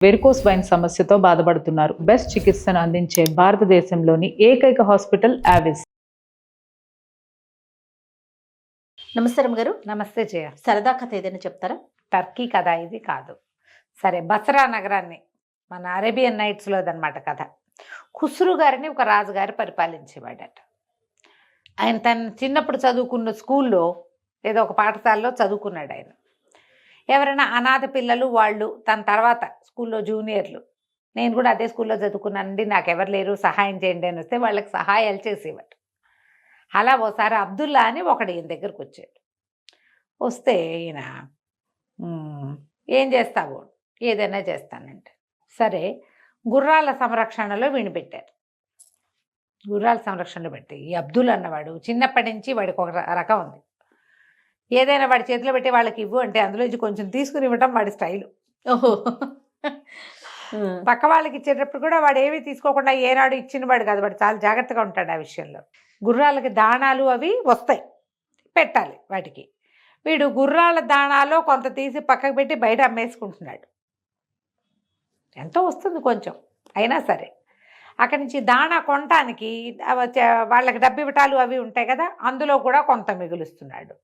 Varicose wine సమస్యతో బాధపడుతున్నారు. Best చికిత్సను అందించే భారతదేశంలోని ఏకైక హాస్పిటల్ ఆవిస్. నమస్తే గారు. నమస్తే జయ. సరదా కథ ఏదైనా చెప్తారా? టర్కీ కథ ఇది కాదు. సరే, బసరా నగరాన్ని మన అరేబియన్ నైట్స్లోదనమాట కథ. ఖుస్రు గారిని ఒక రాజుగారు పరిపాలించేవాడట. ఆయన తన చిన్నప్పుడు చదువుకున్న స్కూల్లో ఏదో ఒక పాఠశాలలో చదువుకున్నాడు ఆయన. ఎవరైనా అనాథ పిల్లలు వాళ్ళు తన తర్వాత స్కూల్లో జూనియర్లు, నేను కూడా అదే స్కూల్లో చదువుకున్నానండి, నాకెవరు లేరు సహాయం చేయండి అని వస్తే వాళ్ళకి సహాయాలు చేసేవాడు. అలా ఓసారి అబ్దుల్లా అని ఒకడు ఈయన దగ్గరకు వచ్చాడు. వస్తే ఈయన ఏం చేస్తావు? ఏదైనా చేస్తానంటే సరే, గుర్రాల సంరక్షణలో వీణి పెట్టారు. గుర్రాల సంరక్షణలో పెట్టి ఈ అబ్దుల్ అన్నవాడు చిన్నప్పటి నుంచి వాడికి ఒక రకం ఉంది. ఏదైనా వాడి చేతిలో పెట్టి వాళ్ళకి ఇవ్వు అంటే అందులోంచి కొంచెం తీసుకుని ఇవ్వటం వాడి స్టైలు. ఓహో. పక్క వాళ్ళకి ఇచ్చేటప్పుడు కూడా వాడు ఏమీ తీసుకోకుండా ఏనాడు ఇచ్చిన వాడు కాదు, వాడు చాలా జాగ్రత్తగా ఉంటాడు ఆ విషయంలో. గుర్రాలకి దాణాలు అవి వస్తాయి, పెట్టాలి వాటికి. వీడు గుర్రాల దాణాలో కొంత తీసి పక్కకు పెట్టి బయట అమ్మేసుకుంటున్నాడు. ఎంతో వస్తుంది కొంచెం అయినా సరే. అక్కడి నుంచి దాణా కొనటానికి వాళ్ళకి డబ్బు ఇవ్వటాలు అవి ఉంటాయి కదా, అందులో కూడా కొంత మిగులుస్తున్నాడు.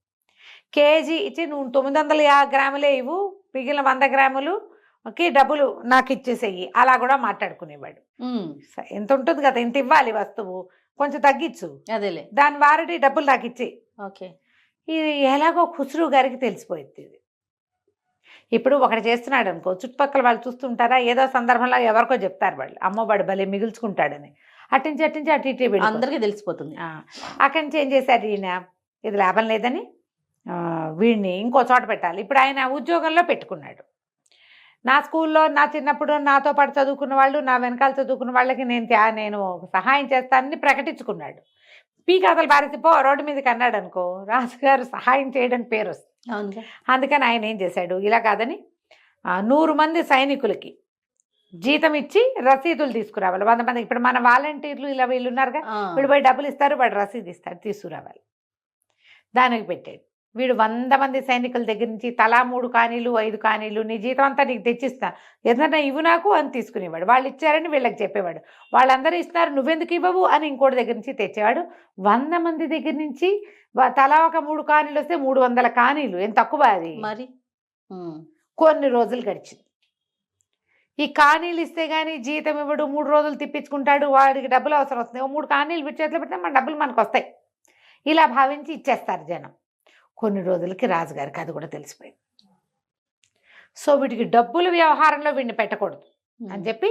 కేజీ ఇచ్చి నువ్వు 950 గ్రాములే ఇవ్వు, మిగిలిన 100 గ్రాములుకి డబ్బులు నాకు ఇచ్చేసేయి, అలా కూడా మాట్లాడుకునేవాడు. ఎంత ఉంటుంది కదా, ఇంత ఇవ్వాలి వస్తువు, కొంచెం తగ్గించు, అదేలే దాని వారటి డబ్బులు నాకు ఇచ్చి. ఓకే. ఇది ఎలాగో ఖుస్రు గారికి తెలిసిపోయింది. ఇది ఇప్పుడు ఒకటి చేస్తున్నాడు అనుకో, చుట్టుపక్కల వాళ్ళు చూస్తుంటారా, ఏదో సందర్భంలో ఎవరికో చెప్తారు వాళ్ళు, అమ్మవాడు భలే మిగుల్చుకుంటాడని. అట్టించి అటు ఇటు అందరికీ తెలిసిపోతుంది. అక్కడి నుంచి ఏం చేశారు ఈయన, ఇది లాభం లేదని వీడిని ఇంకో చోట పెట్టాలి. ఇప్పుడు ఆయన ఉద్యోగంలో పెట్టుకున్నాడు. నా స్కూల్లో నా చిన్నప్పుడు నాతో పాటు చదువుకున్న వాళ్ళు, నా వెనకాల చదువుకున్న వాళ్ళకి నేను సహాయం చేస్తానని ప్రకటించుకున్నాడు. పీకాతలు పారేసిపో రోడ్డు మీదకి అన్నాడు అనుకో, రాజుగారు సహాయం చేయడానికి పేరు వస్తుంది. అందుకని ఆయన ఏం చేశాడు, ఇలా కాదని 100 మంది సైనికులకి జీతం ఇచ్చి రసీదులు తీసుకురావాలి. 100 మంది, ఇప్పుడు మన వాలంటీర్లు ఇలా వీళ్ళు ఉన్నారుగా, వీళ్ళు పోయి డబ్బులు ఇస్తారు, వాడు రసీదు ఇస్తాడు, తీసుకురావాలి. దానికి పెట్టాడు. వీడు 100 మంది సైనికుల దగ్గర నుంచి తలా 3 కానీలు 5 కానీలు, నీ జీతం అంతా నీకు తెచ్చిస్తా, ఏదన్నా ఇవ్వు నాకు అని తీసుకునేవాడు. వాళ్ళు ఇచ్చారని వీళ్ళకి చెప్పేవాడు, వాళ్ళందరూ ఇస్తున్నారు నువ్వెందుకు ఇవ్వవు అని ఇంకోటి దగ్గర నుంచి తెచ్చేవాడు. 100 మంది దగ్గర నుంచి తలా ఒక 3 కానీలు వస్తే 300 కానీలు, ఏం తక్కువ అది మరి. కొన్ని రోజులు గడిచింది. ఈ కానీలు ఇస్తే కానీ జీతం ఇవ్వడు, 3 రోజులు తిప్పించుకుంటాడు, వాడికి డబ్బులు అవసరం వస్తుంది. 3 కానీలు వీటి చేతిలో పెడితే మన డబ్బులు మనకు వస్తాయి, ఇలా భావించి ఇచ్చేస్తారు జనం. కొన్ని రోజులకి రాజుగారికి అది కూడా తెలిసిపోయింది. సో వీటికి డబ్బుల వ్యవహారంలో వీడిని పెట్టకూడదు అని చెప్పి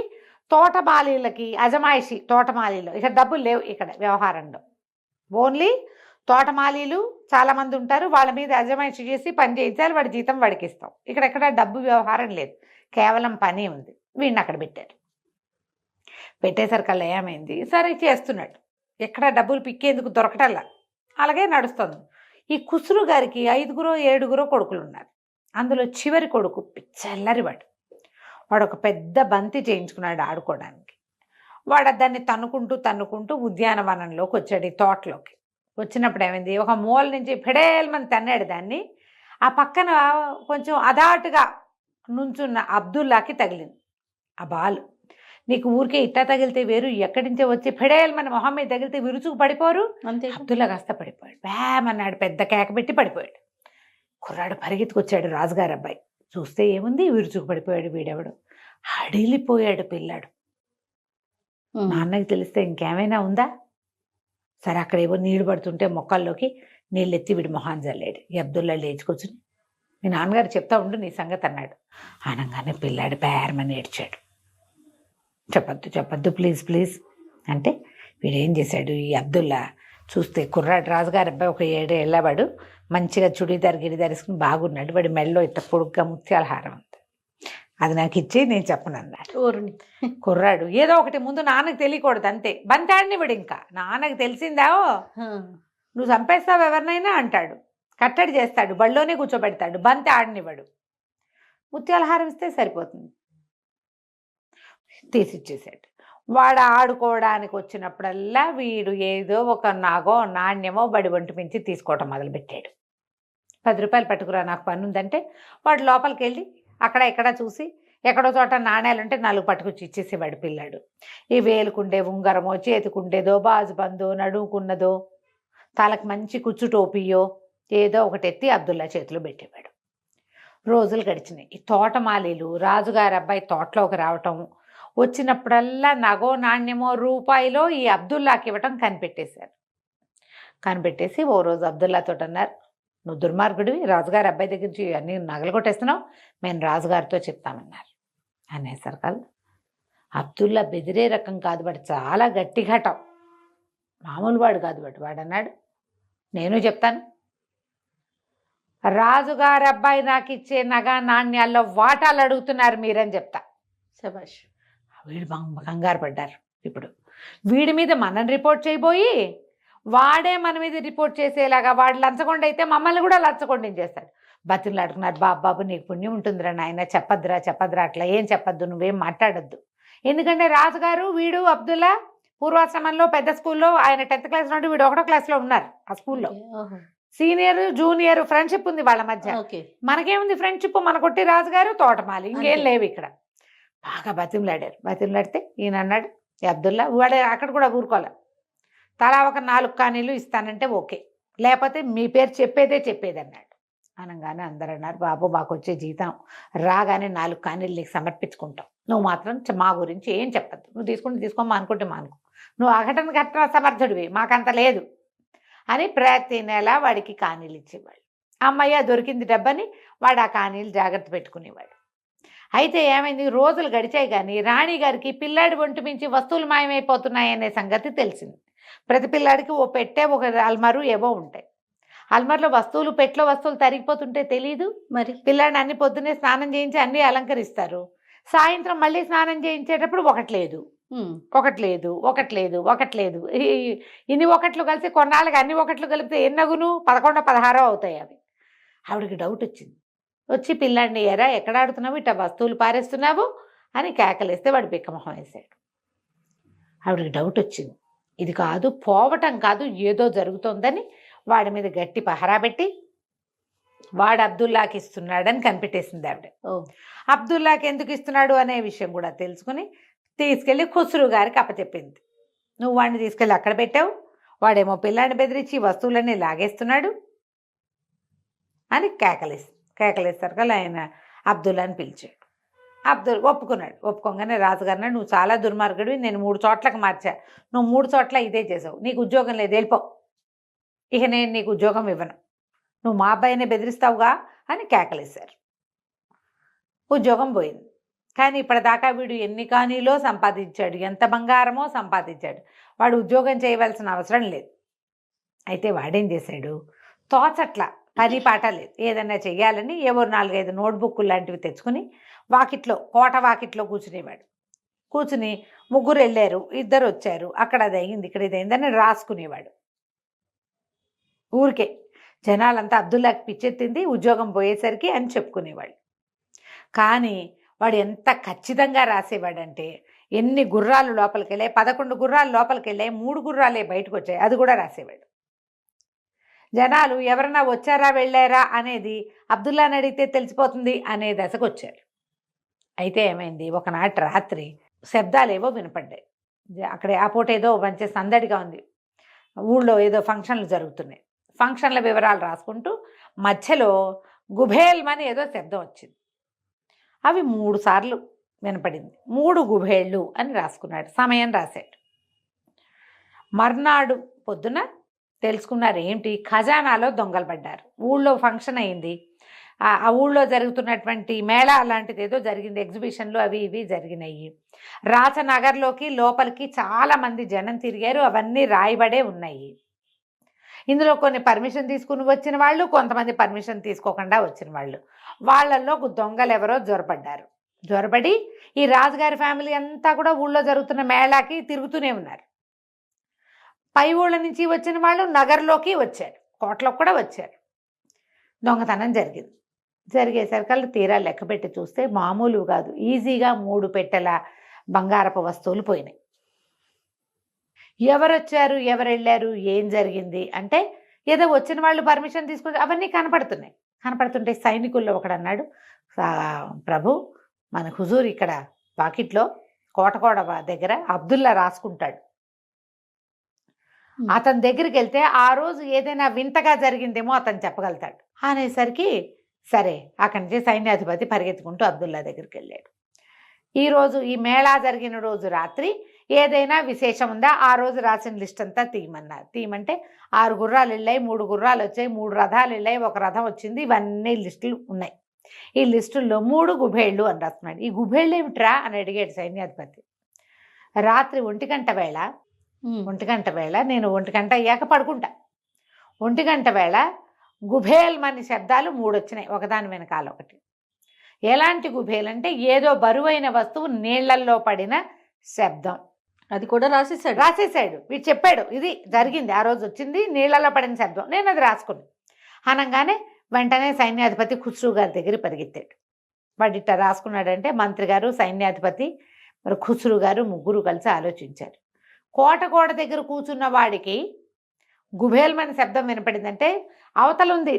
తోటమాలీలకి అజమాయిషి, తోటమాలీలో ఇక డబ్బులు లేవు ఇక్కడ వ్యవహారంలో, ఓన్లీ తోటమాలీలు చాలామంది ఉంటారు, వాళ్ళ మీద అజమాయిషి చేసి పని చేయించాలి, వాడి జీతం వాడికి ఇస్తాం. ఇక్కడ డబ్బు వ్యవహారం లేదు, కేవలం పని ఉంది. వీడిని అక్కడ పెట్టారు. పెట్టేసరికల్లా ఏమైంది, సరే చేస్తున్నాడు, ఎక్కడ డబ్బులు పిక్కేందుకు దొరకటల్లా, అలాగే నడుస్తుంది. ఈ ఖుస్రు గారికి 5గురో 7గురో కొడుకులు ఉన్నారు. అందులో చివరి కొడుకు పిచ్చల్లరివాడు. వాడు ఒక పెద్ద బంతి చేయించుకున్నాడు ఆడుకోవడానికి. వాడు దాన్ని తన్నుకుంటూ ఉద్యానవనంలోకి వచ్చాడు, ఈ తోటలోకి. వచ్చినప్పుడు ఏమైంది, ఒక మూల నుంచి ఫెడేల్మని తన్నాడు దాన్ని. ఆ పక్కన కొంచెం అదాటుగా నుంచున్న అబ్దుల్లాకి తగిలింది ఆ బాలు. నీకు ఊరికే ఇట్టా తగిలితే వేరు, ఎక్కడి నుంచో వచ్చి ఫెడేల్ మన మొహం మీద తగిలితే విరుచుకు పడిపోరు. అంతే. అబ్దుల్లా కాస్త పడిపోయాడు, బ్యామన్నాడు, పెద్ద కేక పెట్టి పడిపోయాడు. కుర్రాడు పరిగెత్తుకొచ్చాడు రాజుగారు అబ్బాయి, చూస్తే ఏముంది, విరుచుకు పడిపోయాడు. వీడెవడు, హడిలిపోయాడు పిల్లాడు. నాన్నకి తెలిస్తే ఇంకేమైనా ఉందా? సరే, అక్కడేవో నీళ్లు పడుతుంటే మొక్కల్లోకి నీళ్ళు ఎత్తి వీడి మొహాన్ చల్లాడు. ఈ అబ్దుల్లా లేచుకొచ్చుని, మీ నాన్నగారు చెప్తా ఉండు నీ సంగతి అన్నాడు. అనగానే పిల్లాడు పేరమని ఏడ్చాడు. చెప్పద్దు ప్లీజ్ అంటే వీడేం చేశాడు, ఈ అబ్దుల్లా చూస్తే కుర్రాడు రాజుగారి అబ్బాయి ఒక 7 ఏళ్ళవాడు, మంచిగా చుడీదార్ గిరిదారేసుకుని బాగున్నాడు. వాడి మెడలో ఇట్ట పొడుగ్గా ముత్యాల హారం ఉంది, అది నాకు ఇచ్చి నేను చెప్పను అన్నాడు. కుర్రాడు ఏదో ఒకటి ముందు నాన్నకు తెలియకూడదు అంతే, బంతాడిని వాడు. ఇంకా నాన్నకు తెలిసిందా నువ్వు చంపేస్తావు ఎవరినైనా అంటాడు, కట్టడి చేస్తాడు, బళ్ళోనే కూర్చోబెడతాడు, బంతి ఆడనివాడు. ముత్యాల హారం ఇస్తే సరిపోతుంది, తీసిచ్చేసాడు. వాడు ఆడుకోవడానికి వచ్చినప్పుడల్లా వీడు ఏదో ఒక నాణ్యమో బడి వంటి మించి తీసుకోవటం మొదలుపెట్టాడు. 10 రూపాయలు పట్టుకురా నాకు పని ఉందంటే వాడు లోపలికి వెళ్ళి అక్కడ ఇక్కడ చూసి ఎక్కడో చోట నాణ్యాలు ఉంటే 4 పట్టుకొచ్చి ఇచ్చేసేవాడు పిల్లాడు. ఈ వేలుకుండే ఉంగరమో, చేతికుండేదో, బాజుబందో, నడుముకున్నదో, తలకు మంచి కుచ్చు టోపీయో ఏదో ఒకటి ఎత్తి అబ్దుల్లా చేతిలో పెట్టేవాడు. రోజులు గడిచినాయి. ఈ తోటమాలీలు రాజుగారి అబ్బాయి తోటలోకి రావటం, వచ్చినప్పుడల్లా నగో నాణ్యమో రూపాయిలో ఈ అబ్దుల్లాకి ఇవ్వటం కనిపెట్టేశారు. కనిపెట్టేసి ఓ రోజు అబ్దుల్లాతో అన్నారు, నువ్వు దుర్మార్గుడివి, రాజుగారి అబ్బాయి దగ్గర నుంచి అన్నీ నగలు కొట్టేస్తున్నావు, మేము రాజుగారితో చెప్తామన్నారు. అనేసరికల్ అబ్దుల్లా బెదిరే రకం కాదు, వాడు చాలా గట్టి ఘటం, మామూలు వాడు కాదు. వాడు అన్నాడు, నేను చెప్తాను, రాజుగారి అబ్బాయి నాకు ఇచ్చే నగ నాణ్యాల్లో వాటాలు అడుగుతున్నారు మీరని చెప్తా. శభాష్. వీడు కంగారు పడ్డారు. ఇప్పుడు వీడి మీద మనం రిపోర్ట్ చేయబోయి వాడే మన మీద రిపోర్ట్ చేసేలాగా, వాడు లంచగొండ అయితే మమ్మల్ని కూడా లంచగొండని చేస్తాడు. బతులు అడుగుతున్నారు, బాబు నీకు పుణ్యం ఉంటుందిరా నాయన, చెప్పద్దురా అట్లా ఏం చెప్పద్దు, నువ్వేం మాట్లాడద్దు. ఎందుకంటే రాజుగారు వీడు అబ్దుల్లా పూర్వాశ్రమంలో పెద్ద స్కూల్లో ఆయన 10th క్లాస్ నుండి వీడు 1వ క్లాస్లో ఉన్నారు. ఆ స్కూల్లో సీనియర్ జూనియర్ ఫ్రెండ్షిప్ ఉంది వాళ్ళ మధ్య. మనకేముంది ఫ్రెండ్షిప్, మన కొట్టి రాజుగారు తోటమాలి, ఇంకేం లేవు ఇక్కడ. బాగా బతిమలాడారు. బతిమలాడితే ఈయన అన్నాడు, అబ్దుల్లా వాడే అక్కడ కూడా ఊరుకోలే, తలా ఒక 4 కానీలు ఇస్తానంటే ఓకే, లేకపోతే మీ పేరు చెప్పేది అన్నాడు. అనగానే అందరు అన్నారు, బాబు మాకు వచ్చే జీతం రాగానే 4 కానీలు నీకు సమర్పించుకుంటాం, నువ్వు మాత్రం మా గురించి ఏం చెప్పద్దు, నువ్వు తీసుకోమా అనుకుంటే మానుకో, నువ్వు అఘటన సమర్థుడివి, మాకంత లేదు అని ప్రతి నెల వాడికి కానీలు ఇచ్చేవాడు. అమ్మయ్య దొరికింది డబ్బని వాడు ఆ కానీలు జాగ్రత్త పెట్టుకునేవాడు. అయితే ఏమైంది, రోజులు గడిచాయి కానీ రాణి గారికి పిల్లాడి ఒంటి మించి వస్తువులు మాయమైపోతున్నాయనే సంగతి తెలిసింది. ప్రతి పిల్లాడికి ఓ పెట్టే, ఒక అల్మారు ఏవో ఉంటాయి. అల్మార్లో వస్తువులు, పెట్లో వస్తువులు తరిగిపోతుంటే తెలీదు మరి. పిల్లాడిని అన్ని పొద్దున్నే స్నానం చేయించి అన్నీ అలంకరిస్తారు. సాయంత్రం మళ్ళీ స్నానం చేయించేటప్పుడు ఒకటి లేదు. ఇన్ని ఒకట్లు కలిసి కొన్నాళ్ళకి అన్ని ఒకట్లు కలిపితే ఎన్నగును 11, 16 అవుతాయి అవి. ఆవిడకి డౌట్ వచ్చింది. వచ్చి పిల్లాడిని, ఎరా ఎక్కడ ఆడుతున్నావు, ఇట్లా వస్తువులు పారేస్తున్నావు అని కేకలేస్తే వాడు బిక్కమొహం వేశాడు. ఆవిడకి డౌట్ వచ్చింది, ఇది కాదు, పోవటం కాదు, ఏదో జరుగుతోందని వాడి మీద గట్టి పహరా పెట్టి వాడు అబ్దుల్లాకి ఇస్తున్నాడని కనిపెట్టేసింది ఆవిడ. అబ్దుల్లాకి ఎందుకు ఇస్తున్నాడు అనే విషయం కూడా తెలుసుకుని తీసుకెళ్ళి ఖుస్రు గారికి అప్పచెప్పింది. నువ్వు వాడిని తీసుకెళ్ళి అక్కడ పెట్టావు, వాడేమో పిల్లాడిని బెదిరించి వస్తువులన్నీ లాగేస్తున్నాడు అని కేకలేస్తారు కదా. ఆయన అబ్దుల్లాని పిలిచాడు. ఒప్పుకున్నాడు. ఒప్పుకోగానే రాజుగారిని, నువ్వు చాలా దుర్మార్గుడివి, నేను 3 చోట్లకు మార్చా, నువ్వు 3 చోట్ల ఇదే చేసావు, నీకు ఉద్యోగం లేదు, వెళ్ళిపో, ఇక నేను నీకు ఉద్యోగం ఇవ్వను, నువ్వు మా అబ్బాయినే బెదిరిస్తావుగా అని కేకలేశారు. ఉద్యోగం పోయింది. కానీ ఇప్పటిదాకా వీడు ఎన్ని కానీలో సంపాదించాడు, ఎంత బంగారమో సంపాదించాడు, వాడు ఉద్యోగం చేయవలసిన అవసరం లేదు. అయితే వాడేం చేశాడు, తోచట్లా, పని పాట లేదు, ఏదన్నా చెయ్యాలని ఏవో 4-5 నోట్బుక్లు లాంటివి తెచ్చుకుని కోట వాకిట్లో కూర్చునేవాడు. కూర్చుని 3 వెళ్ళారు, 2 వచ్చారు, అక్కడ అది అయింది, ఇక్కడ ఇది అయిందని రాసుకునేవాడు. ఊరికే జనాలంతా అబ్దుల్లాకి పిచ్చెత్తింది ఉద్యోగం పోయేసరికి అని చెప్పుకునేవాళ్ళు. కానీ వాడు ఎంత ఖచ్చితంగా రాసేవాడంటే, ఎన్ని గుర్రాలు లోపలికి వెళ్ళాయి, 11 గుర్రాలు లోపలికి వెళ్ళాయి, 3 గుర్రాలే బయటకు వచ్చాయి, అది కూడా రాసేవాడు. జనాలు ఎవరన్నా వచ్చారా వెళ్ళారా అనేది అబ్దుల్లాని అడిగితే తెలిసిపోతుంది అనే దశకు వచ్చారు. అయితే ఏమైంది, ఒకనాటి రాత్రి శబ్దాలేవో వినపడ్డాయి. అక్కడ ఆ పూట ఏదో మంచి సందడిగా ఉంది, ఊళ్ళో ఏదో ఫంక్షన్లు జరుగుతున్నాయి. ఫంక్షన్ల వివరాలు రాసుకుంటూ మధ్యలో గుభేల్మని ఏదో శబ్దం వచ్చింది. అవి 3 సార్లు వినపడింది. 3 గుభేళ్ళు అని రాసుకున్నాడు, సమయం రాశాడు. మర్నాడు పొద్దున తెలుసుకున్నారు, ఏంటి, ఖజానాలో దొంగలు పడ్డారు. ఊళ్ళో ఫంక్షన్ అయింది, ఆ ఊళ్ళో జరుగుతున్నటువంటి మేళా అలాంటిది ఏదో జరిగింది, ఎగ్జిబిషన్లు అవి ఇవి జరిగినాయి. రాచనగర్లోకి లోపలికి చాలామంది జనం తిరిగారు, అవన్నీ రాయబడే ఉన్నాయి. ఇందులో కొన్ని పర్మిషన్ తీసుకుని వచ్చిన వాళ్ళు, కొంతమంది పర్మిషన్ తీసుకోకుండా వచ్చిన వాళ్ళు, వాళ్ళల్లో దొంగలు ఎవరో జ్వరపడ్డారు. జ్వరపడి ఈ రాజుగారి ఫ్యామిలీ అంతా కూడా ఊళ్ళో జరుగుతున్న మేళాకి తిరుగుతూనే ఉన్నారు. పై ఊళ్ళ నుంచి వచ్చిన వాళ్ళు నగర్లోకి వచ్చారు, కోటలోకి కూడా వచ్చారు. దొంగతనం జరిగింది. జరిగేసరికి తీరా లెక్క పెట్టి చూస్తే మామూలు కాదు, ఈజీగా 3 పెట్టెల బంగారపు వస్తువులు పోయినాయి. ఎవరొచ్చారు, ఎవరు వెళ్ళారు, ఏం జరిగింది అంటే, ఏదో వచ్చిన వాళ్ళు పర్మిషన్ తీసుకొని అవన్నీ కనపడుతున్నాయి. కనపడుతుంటే సైనికుల్లో ఒకడు అన్నాడు, ప్రభు మన హుజూర్ ఇక్కడ వాకిట్లో కోటకోడ దగ్గర అబ్దుల్లా రాసుకుంటాడు. అతని దగ్గరికి వెళ్తే ఆ రోజు ఏదైనా వింతగా జరిగిందేమో అతను చెప్పగలుగుతాడు అనేసరికి సరే అక్కడి నుంచి సైన్యాధిపతి పరిగెత్తుకుంటూ అబ్దుల్లా దగ్గరికి వెళ్ళాడు. ఈరోజు ఈ మేళా జరిగిన రోజు రాత్రి ఏదైనా విశేషం ఉందా, ఆ రోజు రాసిన లిస్ట్ అంతా తీయమన్నారు. తీయమంటే 6 గుర్రాలు వెళ్ళాయి, 3 గుర్రాలు వచ్చాయి, 3 రథాలు వెళ్ళాయి, 1 రథం వచ్చింది. ఇవన్నీ లిస్టులు ఉన్నాయి. ఈ లిస్టుల్లో 3 గుబేళ్ళు అని రాస్తున్నాడు. ఈ గుబేళ్ళు ఏమిట్రా అని అడిగాడు సైన్యాధిపతి. రాత్రి 1 గంట వేళ నేను 1 గంట అయ్యాక పడుకుంటా. 1 గంట వేళ గుబేల్మని శబ్దాలు 3 వచ్చినాయి, ఒకదాని వెనకాల ఒకటి. ఎలాంటి గుబేల్ అంటే ఏదో బరువైన వస్తువు నీళ్లల్లో పడిన శబ్దం. అది కూడా రాసేసాడు. వీడు చెప్పాడు ఇది జరిగింది, ఆ రోజు వచ్చింది నీళ్లలో పడిన శబ్దం. నేను అది రాసుకున్నాను అనగానే వెంటనే సైన్యాధిపతి ఖుస్రూ గారి దగ్గర పరిగెత్తాడు. వాడు ఇట్లా రాసుకున్నాడంటే మంత్రి గారు, సైన్యాధిపతి, మరి ఖుస్రూ గారు ముగ్గురు కలిసి ఆలోచించారు. కోట దగ్గర కూర్చున్న వాడికి గుబేల్మని శబ్దం వినపడిందంటే అవతల ఉంది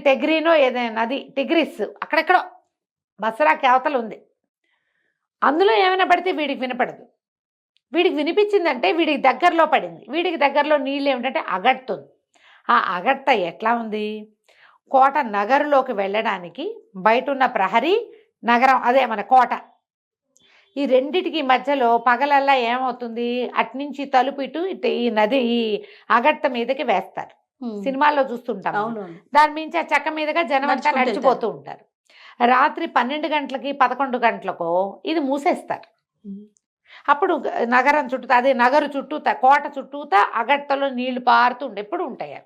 టెగ్రీనో ఏదైనా నది, టిగ్రిస్ అక్కడెక్కడో బసరాకి అవతల ఉంది. అందులో ఏమైనా పడితే వీడికి వినపడదు. వీడికి వినిపించిందంటే వీడికి దగ్గరలో పడింది. వీడికి దగ్గరలో నీళ్ళు ఏమిటంటే అగడుతుంది. ఆ అగట్ట ఎట్లా ఉంది, కోట నగరులోకి వెళ్ళడానికి బయట ఉన్న ప్రహరీ నగరం అదే మన కోట, ఈ రెండిటికి మధ్యలో పగలల్లా ఏమవుతుంది, అట్నుంచి తలుపు ఇటు ఈ నది ఈ అగట్ట మీదకి వేస్తారు. సినిమాల్లో చూస్తుంటాం. దాని మించి ఆ చెక్క మీదుగా జనం అంతా నడిచిపోతూ ఉంటారు. రాత్రి 12 గంటలకి 11 గంటలకో ఇది మూసేస్తారు. అప్పుడు నగరం చుట్టూ అదే నగరు చుట్టూతా కోట చుట్టూతా అగట్టలో నీళ్లు పారుతుండే ఎప్పుడు ఉంటాయి.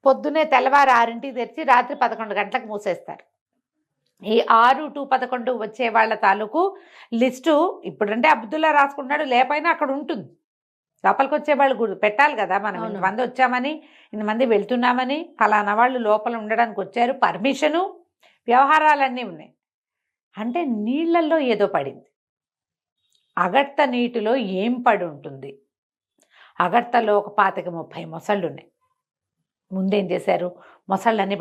పొద్దునే తెల్లవారు 6ంటికి తెరిచి రాత్రి 11 గంటలకు మూసేస్తారు. ఈ 6 to 11 వచ్చే వాళ్ళ తాలూకు లిస్టు ఇప్పుడంటే అబ్దుల్లా రాసుకుంటున్నాడు, లేపైనా అక్కడ ఉంటుంది. లోపలికి వచ్చే వాళ్ళు పెట్టాలి కదా, మనం ఇంతమంది వచ్చామని, ఇంతమంది వెళ్తున్నామని, ఫలానా వాళ్ళు లోపల ఉండడానికి వచ్చారు, పర్మిషను, వ్యవహారాలన్నీ ఉన్నాయి. అంటే నీళ్లలో ఏదో పడింది. అగట్ట నీటిలో ఏం పడి ఉంటుంది? అగట్టలో ఒక 25-30 మొసళ్ళు ఉన్నాయి. ముందేం చేశారు, మొసళ్ళన్నీ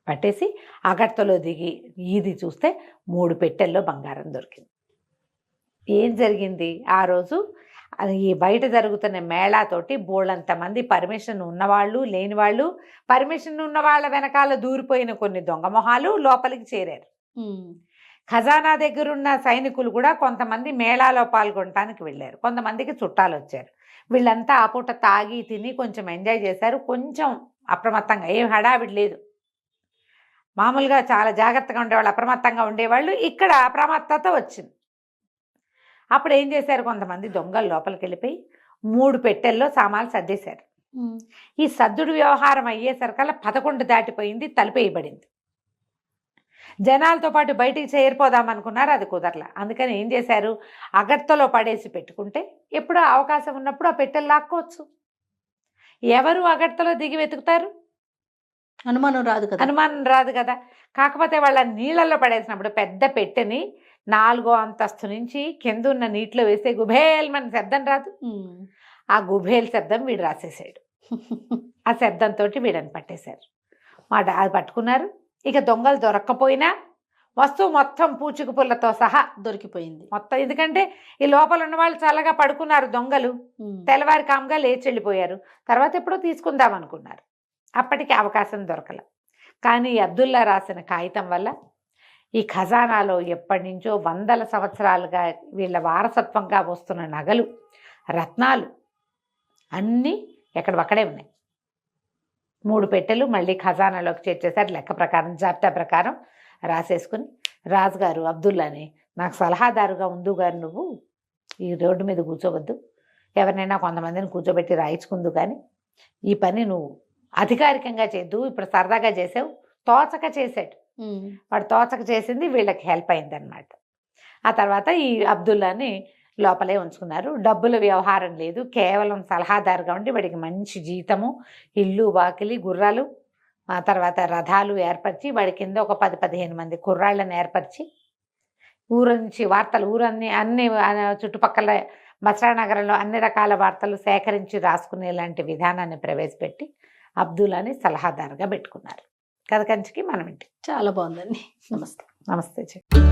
పట్టేసి అగట్టలో దిగి ఈది చూస్తే 3 పెట్టెల్లో బంగారం దొరికింది. ఏం జరిగింది ఆ రోజు? ఈ బయట జరుగుతున్న మేళాతోటి బోళ్ళంతమంది పర్మిషన్ ఉన్నవాళ్ళు లేని వాళ్ళు, పర్మిషన్ ఉన్న వాళ్ళ వెనకాల దూరిపోయిన కొన్ని దొంగ మొహాలు లోపలికి చేరారు. ఖజానా దగ్గరున్న సైనికులు కూడా కొంతమంది మేళాలో పాల్గొనడానికి వెళ్ళారు, కొంతమందికి చుట్టాలు వచ్చారు. వీళ్ళంతా ఆ పూట తాగి తిని కొంచెం ఎంజాయ్ చేశారు. కొంచెం అప్రమత్తంగా, ఏం హడావిడి లేదు, మామూలుగా చాలా జాగ్రత్తగా ఉండేవాళ్ళు, అప్రమత్తంగా ఉండేవాళ్ళు. ఇక్కడ అప్రమత్తత వచ్చింది. అప్పుడు ఏం చేశారు, కొంతమంది దొంగలు లోపలికి వెళ్ళిపోయి 3 పెట్టెల్లో సామాన్లు సర్దేశారు. ఈ సద్దుడు వ్యవహారం అయ్యేసరికల్లా 11 దాటిపోయింది, తలుపేయబడింది. జనాలతో పాటు బయటికి చేరిపోదామనుకున్నారు, అది కుదరలా. అందుకని ఏం చేశారు, అగట్టలో పడేసి పెట్టుకుంటే ఎప్పుడో అవకాశం ఉన్నప్పుడు ఆ పెట్టెలు లాక్కోవచ్చు. ఎవరు అగట్టలో దిగి వెతుకుతారు? అనుమానం రాదు కదా. కాకపోతే వాళ్ళ నీళ్ళల్లో పడేసినప్పుడు పెద్ద పెట్టెని 4వ అంతస్తు నుంచి కింద ఉన్న నీటిలో వేస్తే గుబేల్మని శబ్దం రాదు. ఆ గుబేల్ శబ్దం వీడు రాసేసాడు. ఆ శబ్దంతో వీడని పట్టేశారు. అది పట్టుకున్నారు. ఇక దొంగలు దొరక్కపోయినా వస్తువు మొత్తం పూచిక పుల్లతో సహా దొరికిపోయింది మొత్తం. ఎందుకంటే ఈ లోపల ఉన్న వాళ్ళు చల్లగా పడుకున్నారు దొంగలు, తెల్లవారి కామ్గా లేచి వెళ్ళిపోయారు. తర్వాత ఎప్పుడో తీసుకుందాం అనుకున్నారు, అప్పటికి అవకాశం దొరకల. కానీ అబ్దుల్లా రాసిన కాగితం వల్ల ఈ ఖజానాలో ఎప్పటి నుంచో 100 సంవత్సరాలుగా వీళ్ళ వారసత్వంగా వస్తున్న నగలు, రత్నాలు అన్నీ ఎక్కడొక్కడే ఉన్నాయి. 3 పెట్టెలు మళ్ళీ ఖజానాలోకి చేర్చేశారు. లెక్క ప్రకారం, జాబితా ప్రకారం రాసేసుకుని, రాజుగారు అబ్దుల్లాని నాకు సలహాదారుగా ఉండు గారు, నువ్వు ఈ రోడ్డు మీద కూర్చోవద్దు, ఎవరినైనా కొంతమందిని కూర్చోబెట్టి రాయించుకుందు, కానీ ఈ పని నువ్వు అధికారికంగా చేద్దు, ఇప్పుడు సరదాగా చేసావు. తోచక చేశాడు వాడు, తోచక చేసింది వీళ్ళకి హెల్ప్ అయిందనమాట. ఆ తర్వాత ఈ అబ్దుల్లాని లోపలే ఉంచుకున్నారు. డబ్బుల వ్యవహారం లేదు, కేవలం సలహాదారుగా ఉండి వాడికి మంచి జీతము, ఇల్లు, వాకిలి, గుర్రాలు, ఆ తర్వాత రథాలు ఏర్పరిచి వాడి కింద ఒక 10-15 మంది కుర్రాళ్ళని ఏర్పరిచి ఊరు నుంచి వార్తలు, అన్ని చుట్టుపక్కల బస్రా నగరంలో అన్ని రకాల వార్తలు సేకరించి రాసుకునేలాంటి విధానాన్ని ప్రవేశపెట్టి అబ్దుల్లాని సలహాదారుగా పెట్టుకున్నారు. కథ కంచికి మనం ఇంటి. చాలా బాగుందండి. నమస్తే. నమస్తే చెల్లి.